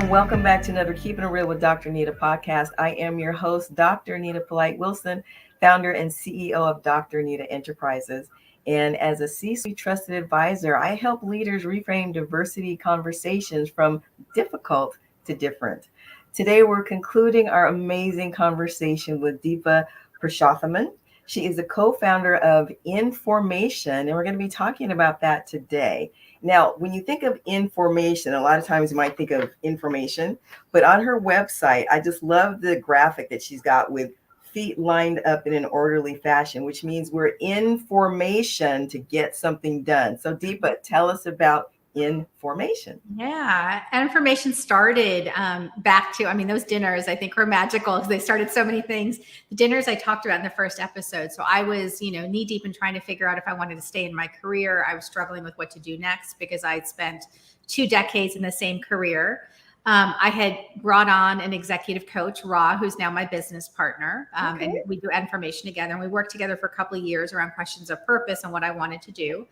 and welcome back to another Keeping It Real with Dr. Anita podcast. I am your host, Dr. Anita Polite Wilson, founder and CEO of Doctor Anita Enterprises. And as a C-suite trusted advisor, I help leaders reframe diversity conversations from difficult to different. Today, we're concluding our amazing conversation with Deepa Purushothaman. She is the co-founder of Information, and we're going to be talking about that today. Now, when you think of information, a lot of times you might think of information, but on her website, I just love the graphic that she's got with feet lined up in an orderly fashion, which means we're in formation to get something done. So Deepa, tell us about Information. Yeah, Information started back to, those dinners I think were magical because they started so many things. The dinners I talked about in the first episode. So I was, knee deep in trying to figure out if I wanted to stay in my career. I was struggling with what to do next because I'd spent 2 decades in the same career. I had brought on an executive coach, Ra, who's now my business partner. And we do Information together. And we worked together for a couple of years around questions of purpose and what I wanted to do.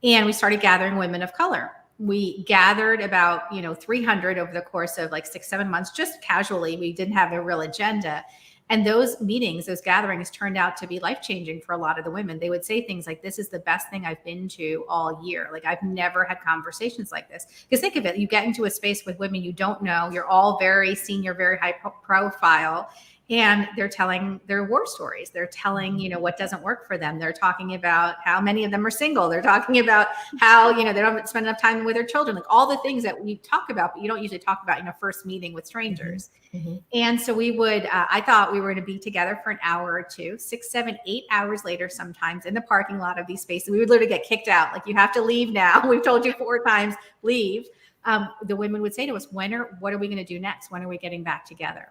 And we started gathering women of color. We gathered about, 300 over the course of like 6-7 months, just casually. We didn't have a real agenda. And those meetings, those gatherings turned out to be life-changing for a lot of the women. They would say things like, this is the best thing I've been to all year. Like, I've never had conversations like this. Because think of it, you get into a space with women you don't know. You're all very senior, very high profile. And they're telling their war stories. They're telling, what doesn't work for them. They're talking about how many of them are single. They're talking about how, they don't spend enough time with their children, like all the things that we talk about, but you don't usually talk about in a first meeting with strangers. Mm-hmm. And so we would, I thought we were going to be together for an hour or two, 6, 7, 8 hours later, sometimes in the parking lot of these spaces. We would literally get kicked out. Like, you have to leave now. We've told you 4 times, leave. The women would say to us, what are we going to do next? When are we getting back together?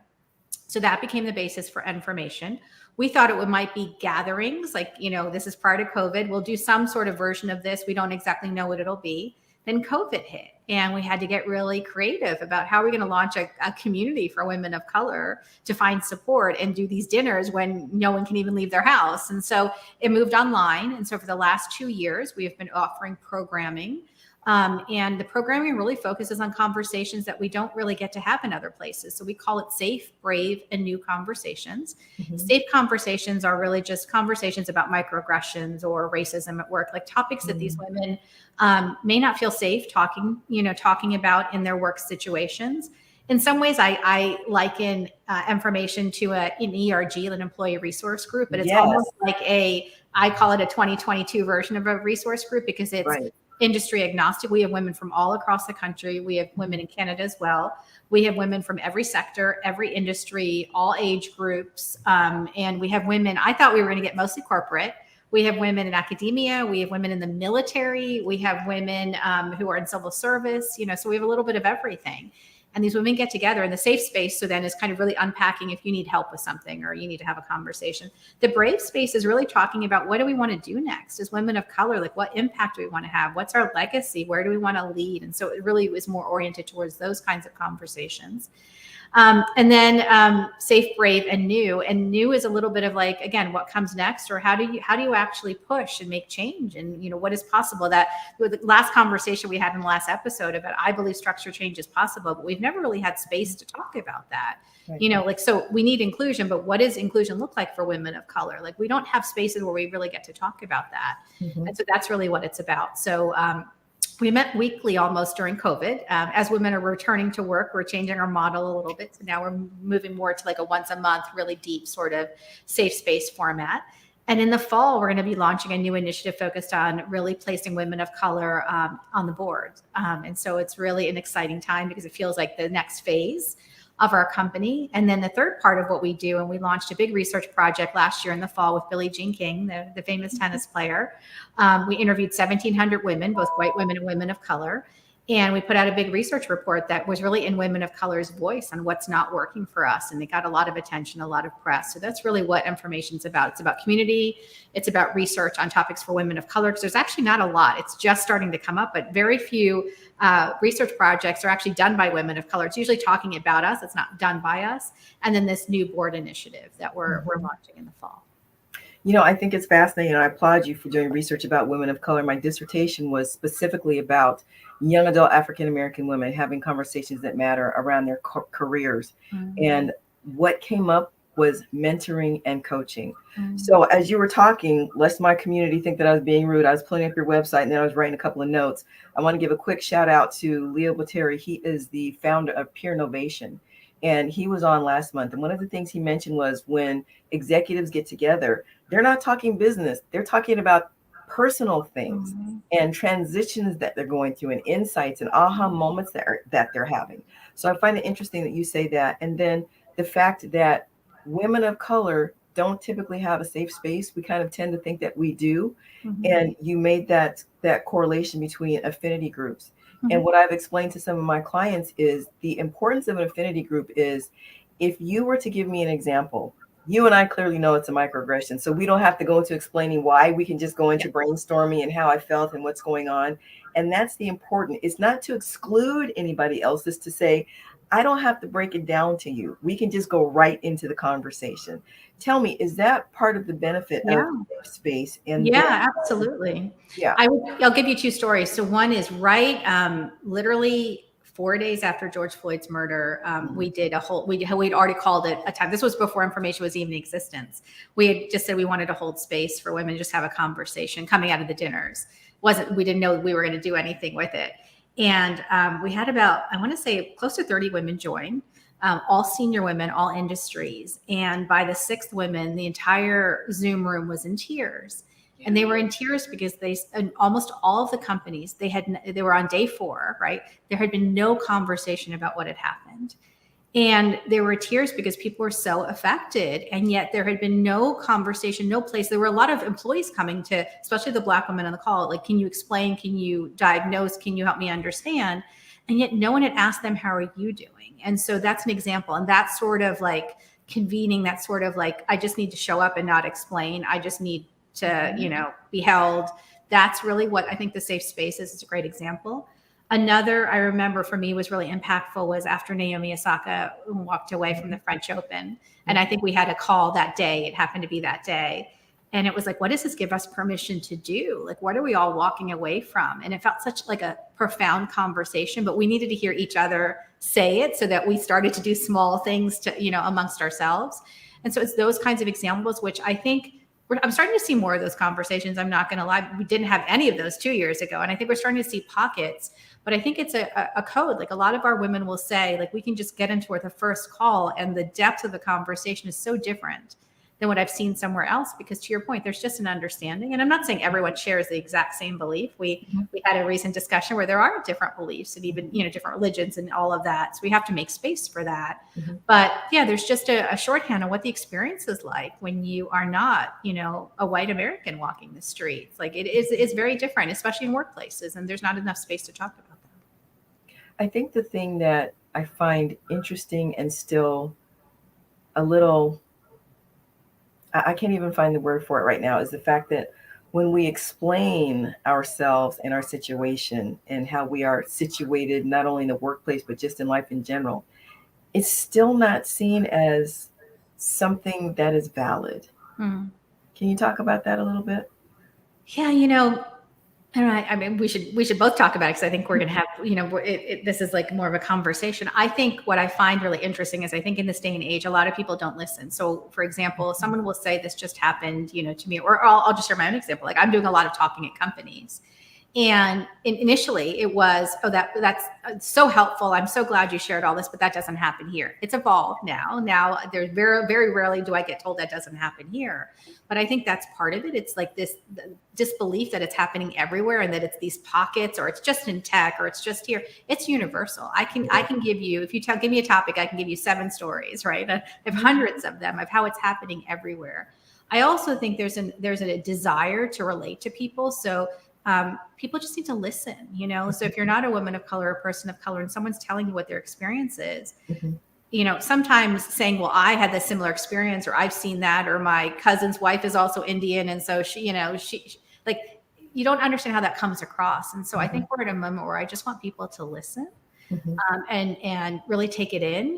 So that became the basis for Information. We thought it might be gatherings, like, this is prior to COVID. We'll do some sort of version of this. We don't exactly know what it'll be. Then COVID hit, and we had to get really creative about how we're going to launch a community for women of color to find support and do these dinners when no one can even leave their house. And so it moved online. And so for the last 2 years, we have been offering programming. And the programming really focuses on conversations that we don't really get to have in other places. So we call it safe, brave, and new conversations. Mm-hmm. Safe conversations are really just conversations about microaggressions or racism at work, like topics that these women may not feel safe talking about in their work situations. In some ways, I liken Information to an ERG, an employee resource group, but it's almost like I call it a 2022 version of a resource group because it's industry agnostic. We have women from all across the country. We have women in Canada as well. We have women from every sector, every industry, all age groups. And we have women, I thought we were going to get mostly corporate. We have women in academia. We have women in the military. We have women who are in civil service, so we have a little bit of everything. And these women get together in the safe space. So then it's kind of really unpacking if you need help with something or you need to have a conversation. The brave space is really talking about what do we want to do next as women of color? Like, what impact do we want to have? What's our legacy? Where do we want to lead? And so it really was more oriented towards those kinds of conversations. And then safe, brave, and new. And new is a little bit of like, again, what comes next, or how do you actually push and make change, and what is possible. That the last conversation we had in the last episode about, I believe structure change is possible, but we've never really had space to talk about that. Right. So we need inclusion, but what does inclusion look like for women of color? Like, we don't have spaces where we really get to talk about that. Mm-hmm. And so that's really what it's about. So we met weekly almost during COVID. As women are returning to work, we're changing our model a little bit. So now we're moving more to like a once a month, really deep sort of safe space format. And in the fall, we're going to be launching a new initiative focused on really placing women of color on the board. And so it's really an exciting time because it feels like the next phase of our company. And then the third part of what we do, and we launched a big research project last year in the fall with Billie Jean King, the famous tennis player. We interviewed 1,700 women, both white women and women of color. And we put out a big research report that was really in women of color's voice on what's not working for us. And they got a lot of attention, a lot of press. So that's really what Information's about. It's about community. It's about research on topics for women of color, because there's actually not a lot. It's just starting to come up, but very few research projects are actually done by women of color. It's usually talking about us. It's not done by us. And then this new board initiative that we're launching in the fall. I think it's fascinating. I applaud you for doing research about women of color. My dissertation was specifically about young adult African American women having conversations that matter around their careers. Mm-hmm. And what came up was mentoring and coaching. Mm-hmm. So as you were talking, lest my community think that I was being rude, I was pulling up your website and then I was writing a couple of notes. I want to give a quick shout out to Leo Botteri. He is the founder of Peer Innovation. And he was on last month. And one of the things he mentioned was when executives get together, they're not talking business. They're talking about personal things and transitions that they're going through and insights and aha moments that they're having. So I find it interesting that you say that. And then the fact that women of color don't typically have a safe space. We kind of tend to think that we do. And you made that correlation between affinity groups. And what I've explained to some of my clients is the importance of an affinity group is if you were to give me an example, you and I clearly know it's a microaggression. So we don't have to go into explaining why. We can just go into brainstorming and how I felt and what's going on. And that's the important. It's not to exclude anybody else. It's to say, I don't have to break it down to you. We can just go right into the conversation. Tell me, is that part of the benefit of safe space? And yeah, absolutely. Yeah. I'll give you two stories. So one is literally 4 days after George Floyd's murder, we did we'd already called it a time. This was before information was even in existence. We had just said we wanted to hold space for women to just have a conversation coming out of the dinners. We didn't know we were going to do anything with it. And we had about, I want to say close to 30 women join, all senior women, all industries. And by the sixth women, the entire Zoom room was in tears. And they were in tears because almost all of the companies, they were on day 4, right? There had been no conversation about what had happened. And there were tears because people were so affected. And yet there had been no conversation, no place. There were a lot of employees coming to, especially the Black women on the call, like, can you explain? Can you diagnose? Can you help me understand? And yet no one had asked them, how are you doing? And so that's an example. And that's sort of like convening, that sort of like, I just need to show up and not explain. I just need to, be held. That's really what I think the safe space is. It's a great example. Another I remember for me was really impactful was after Naomi Osaka walked away from the French Open. And I think we had a call that day. It happened to be that day. And it was like, what does this give us permission to do? Like, what are we all walking away from? And it felt such like a profound conversation, but we needed to hear each other say it so that we started to do small things to, amongst ourselves. And so it's those kinds of examples, which I think I'm starting to see more of those conversations. I'm not going to lie. We didn't have any of those 2 years ago. And I think we're starting to see pockets, but I think it's a code. Like a lot of our women will say, like, we can just get into the first call and the depth of the conversation is so different than what I've seen somewhere else, because to your point, there's just an understanding. And I'm not saying everyone shares the exact same belief. We had a recent discussion where there are different beliefs and even, different religions and all of that. So we have to make space for that. But yeah, there's just a shorthand on what the experience is like when you are not, a white American walking the streets. Like it's very different, especially in workplaces. And there's not enough space to talk about that. I think the thing that I find interesting and still a little, I can't even find the word for it right now, is the fact that when we explain ourselves and our situation and how we are situated, not only in the workplace, but just in life in general, it's still not seen as something that is valid. Can you talk about that a little bit? Yeah, all right. I mean, we should both talk about it because I think we're going to have, this is like more of a conversation. I think what I find really interesting is I think in this day and age, a lot of people don't listen. So for example, someone will say this just happened, to me, or I'll just share my own example. Like I'm doing a lot of talking at companies. And initially it was, that's so helpful. I'm so glad you shared all this, but that doesn't happen here. It's evolved now. Now there's very, very rarely do I get told that doesn't happen here. But I think that's part of it. It's like this disbelief that it's happening everywhere and that it's these pockets or it's just in tech or it's just here. It's universal. I can give you, if you give me a topic, I can give you 7 stories, right? I have hundreds of them of how it's happening everywhere. I also think there's a desire to relate to people. So people just need to listen, So if you're not a woman of color, a person of color, and someone's telling you what their experience is, sometimes saying, well, I had this similar experience, or I've seen that, or my cousin's wife is also Indian. And so she like, you don't understand how that comes across. And so I think we're at a moment where I just want people to listen. Mhm. and really take it in.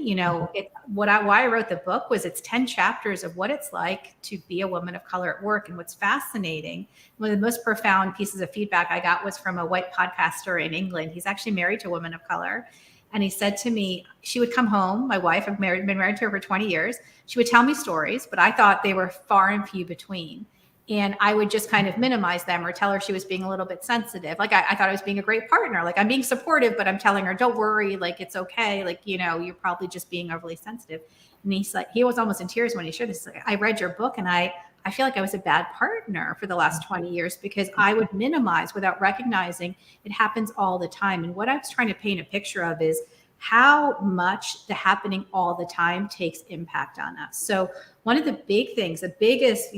Why I wrote the book was it's 10 chapters of what it's like to be a woman of color at work. And what's fascinating, one of the most profound pieces of feedback I got was from a white podcaster in England. He's actually married to a woman of color. And he said to me, she would come home. My wife, been married to her for 20 years. She would tell me stories, but I thought they were far and few between. And I would just kind of minimize them or tell her she was being a little bit sensitive. Like I thought I was being a great partner. Like I'm being supportive, but I'm telling her, don't worry. Like it's okay. Like, you're probably just being overly sensitive. And he was almost in tears when he shared this. Like, I read your book and I feel like I was a bad partner for the last 20 years because I would minimize without recognizing it happens all the time. And what I was trying to paint a picture of is how much the happening all the time takes impact on us. So one of the big things, the biggest,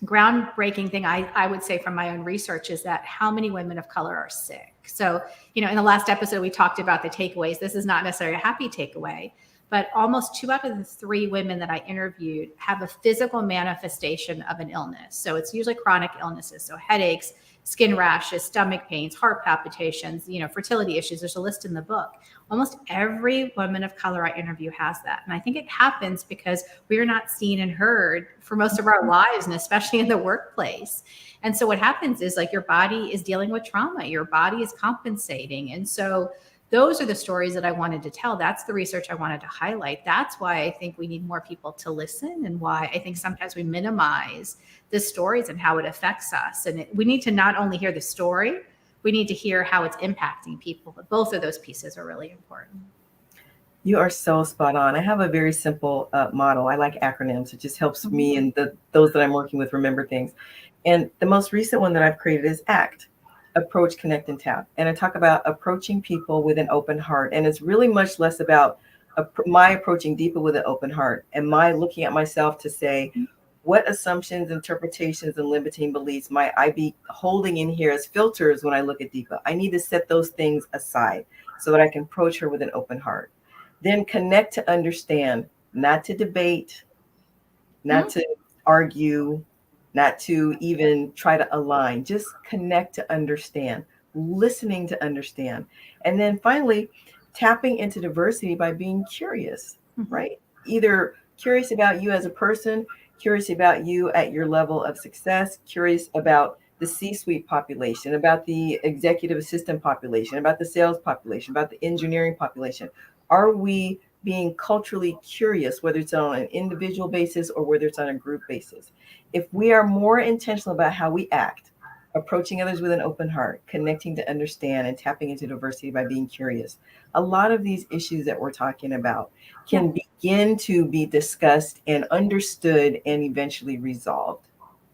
groundbreaking thing I would say from my own research is that how many women of color are sick. So, in the last episode, we talked about the takeaways. This is not necessarily a happy takeaway, but almost 2 out of the 3 women that I interviewed have a physical manifestation of an illness. So it's usually chronic illnesses. So headaches, skin rashes, stomach pains, heart palpitations, fertility issues. There's a list in the book. Almost every woman of color I interview has that. And I think it happens because we are not seen and heard for most of our lives, and especially in the workplace. And so what happens is like your body is dealing with trauma, your body is compensating. And so those are the stories that I wanted to tell. That's the research I wanted to highlight. That's why I think we need more people to listen, and why I think sometimes we minimize the stories and how it affects us. And we need to not only hear the story, we need to hear how it's impacting people. But both of those pieces are really important. You are so spot on. I have a very simple model. I like acronyms. It just helps me and those that I'm working with remember things. And the most recent one that I've created is ACT. Approach, connect, and tap. And I talk about approaching people with an open heart. And it's really much less about my approaching Deepa with an open heart and my looking at myself to say, what assumptions, interpretations, and limiting beliefs might I be holding in here as filters when I look at Deepa? I need to set those things aside so that I can approach her with an open heart. Then connect to understand, not to debate, not to argue, not to even try to align, just connect to understand, listening to understand. And then finally, tapping into diversity by being curious, right? Either curious about you as a person, curious about you at your level of success, curious about the C-suite population, about the executive assistant population, about the sales population, about the engineering population. Are we being culturally curious, whether it's on an individual basis or whether it's on a group basis? If we are more intentional about how we act, approaching others with an open heart, connecting to understand, and tapping into diversity by being curious, a lot of these issues that we're talking about can begin to be discussed and understood and eventually resolved.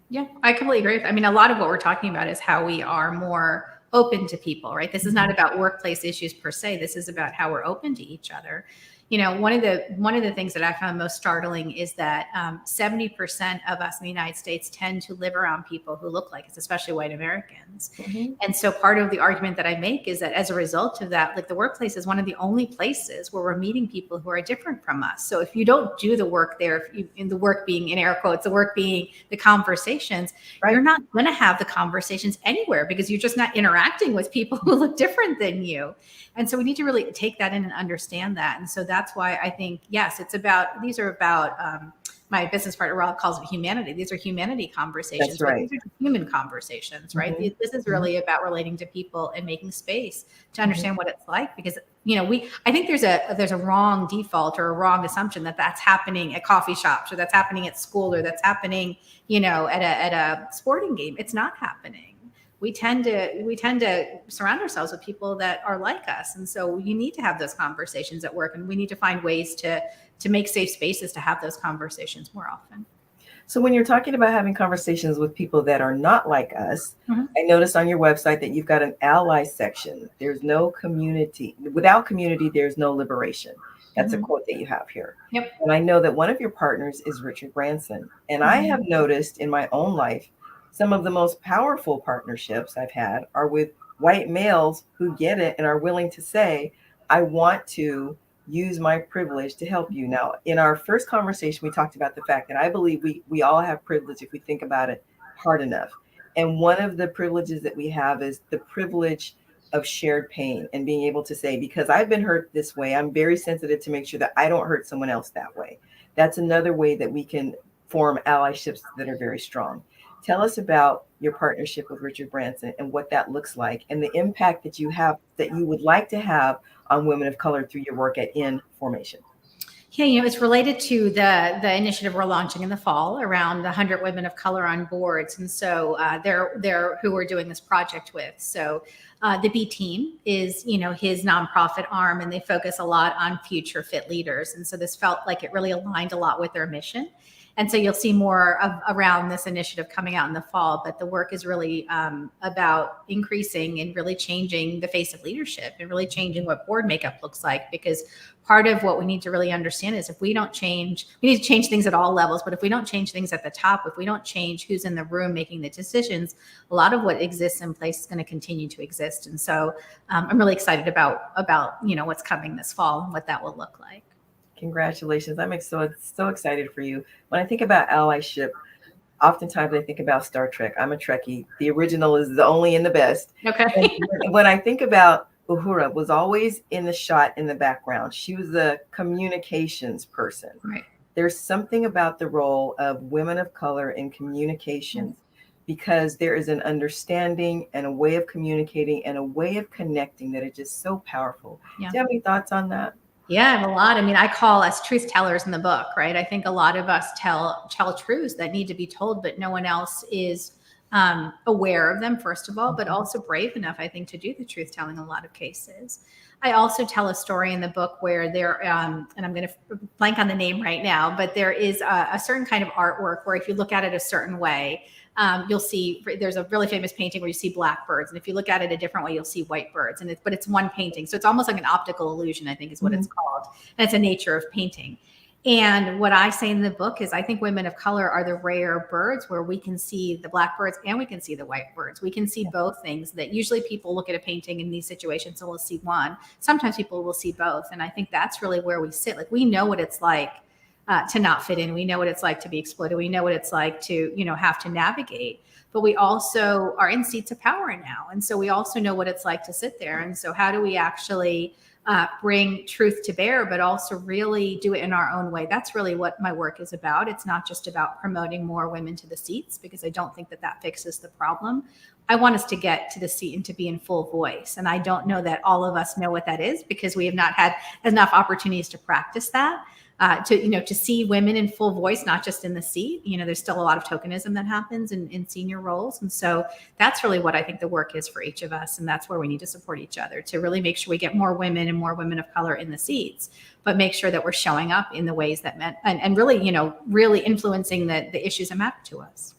Yeah, I completely agree. I mean, a lot of what we're talking about is how we are more open to people, right? This is not about workplace issues per se. This is about how we're open to each other. One of the things that I found most startling is that 70% of us in the United States tend to live around people who look like us, especially white Americans. And so part of the argument that I make is that as a result of that, like the workplace is one of the only places where we're meeting people who are different from us. So if you don't do the work there, in the work being in air quotes, the work being the conversations, you're not going to have the conversations anywhere because you're just not interacting with people who look different than you. And so we need to really take that in and understand that. And so that's why I think, yes, these are about, my business partner Rob calls it humanity. These are humanity conversations. That's right. These are human conversations, right? This is really about relating to people and making space to understand what it's like, because I think there's a wrong default or a wrong assumption that that's happening at coffee shops, or that's happening at school, or that's happening, at a sporting game. It's not happening. We tend to surround ourselves with people that are like us. And so you need to have those conversations at work, and we need to find ways to make safe spaces to have those conversations more often. So when you're talking about having conversations with people that are not like us, I noticed on your website that you've got an ally section. There's no community. Without community, there's no liberation. That's a quote that you have here. Yep. And I know that one of your partners is Richard Branson. And I have noticed in my own life, some of the most powerful partnerships I've had are with white males who get it and are willing to say, I want to use my privilege to help you. Now, in our first conversation, we talked about the fact that I believe we all have privilege if we think about it hard enough. And one of the privileges that we have is the privilege of shared pain and being able to say, because I've been hurt this way, I'm very sensitive to make sure that I don't hurt someone else that way. That's another way that we can form allyships that are very strong. Tell us about your partnership with Richard Branson and what that looks like and the impact that you have, that you would like to have on women of color through your work at In Formation. Yeah, it's related to the initiative we're launching in the fall around the 100 women of color on boards, and so they're who we're doing this project with. So the B Team is his nonprofit arm, and they focus a lot on future fit leaders, and so this felt like it really aligned a lot with their mission. And so you'll see more around this initiative coming out in the fall, but the work is really about increasing and really changing the face of leadership and really changing what board makeup looks like, because part of what we need to really understand is if we don't change, we need to change things at all levels, but if we don't change things at the top, if we don't change who's in the room making the decisions, a lot of what exists in place is going to continue to exist. And so I'm really excited about what's coming this fall and what that will look like. Congratulations. I'm so excited for you. When I think about allyship, oftentimes I think about Star Trek. I'm a Trekkie. The original is the only and the best. Okay. When I think about Uhura, was always in the shot in the background. She was the communications person. Right. There's something about the role of women of color in communications because there is an understanding and a way of communicating and a way of connecting that is just so powerful. Yeah. Do you have any thoughts on that? Yeah, I have a lot. I mean, I call us truth tellers in the book, right? I think a lot of us tell truths that need to be told, but no one else is aware of them, first of all, but also brave enough, I think, to do the truth telling in a lot of cases. I also tell a story in the book where there, and I'm going to blank on the name right now, but there is a certain kind of artwork where if you look at it a certain way, you'll see there's a really famous painting where you see blackbirds. And if you look at it a different way, you'll see white birds. But it's one painting. So it's almost like an optical illusion, I think is what it's called. And it's a nature of painting. And what I say in the book is I think women of color are the rare birds where we can see the blackbirds and we can see the white birds. We can see both things that usually people look at a painting in these situations and will see one. Sometimes people will see both. And I think that's really where we sit. Like we know what it's like to not fit in. We know what it's like to be exploited. We know what it's like to, have to navigate, but we also are in seats of power now. And so we also know what it's like to sit there. And so how do we actually bring truth to bear, but also really do it in our own way? That's really what my work is about. It's not just about promoting more women to the seats, because I don't think that fixes the problem. I want us to get to the seat and to be in full voice. And I don't know that all of us know what that is because we have not had enough opportunities to practice that. To see women in full voice, not just in the seat. There's still a lot of tokenism that happens in senior roles. And so that's really what I think the work is for each of us. And that's where we need to support each other to really make sure we get more women and more women of color in the seats, but make sure that we're showing up in the ways that and really, really influencing the issues that matter to us.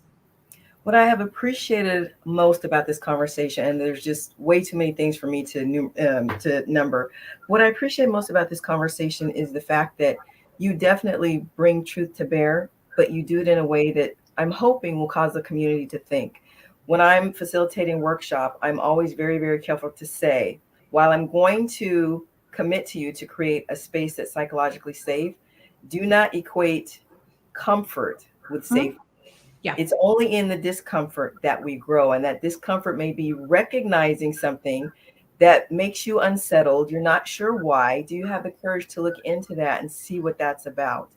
What I have appreciated most about this conversation, and there's just way too many things for me to number. What I appreciate most about this conversation is the fact that you definitely bring truth to bear, but you do it in a way that I'm hoping will cause the community to think. When I'm facilitating workshop, I'm always very, very careful to say, while I'm going to commit to you to create a space that's psychologically safe, do not equate comfort with safety. Yeah. It's only in the discomfort that we grow, and that discomfort may be recognizing something that makes you unsettled. You're not sure why. Do you have the courage to look into that and see what that's about?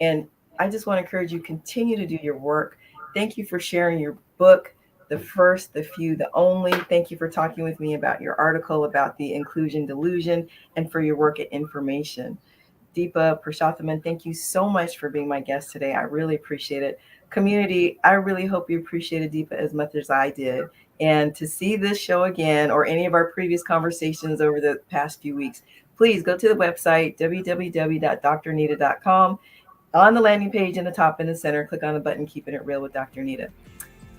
And I just want to encourage you, continue to do your work. Thank you for sharing your book, The First, the Few, the Only. Thank you for talking with me about your article about the inclusion delusion and for your work at Information. Deepa Purushothaman, thank you so much for being my guest today. I really appreciate it. Community, I really hope you appreciated Deepa as much as I did. And to see this show again or any of our previous conversations over the past few weeks, please go to the website, www.dranita.com. On the landing page in the top in the center, click on the button, Keeping It Real with Dr. Anita.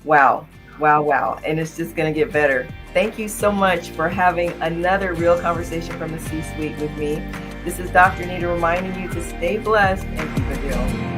Wow. And it's just going to get better. Thank you so much for having another real conversation from the C-suite with me. This is Dr. Anita reminding you to stay blessed and keep it real.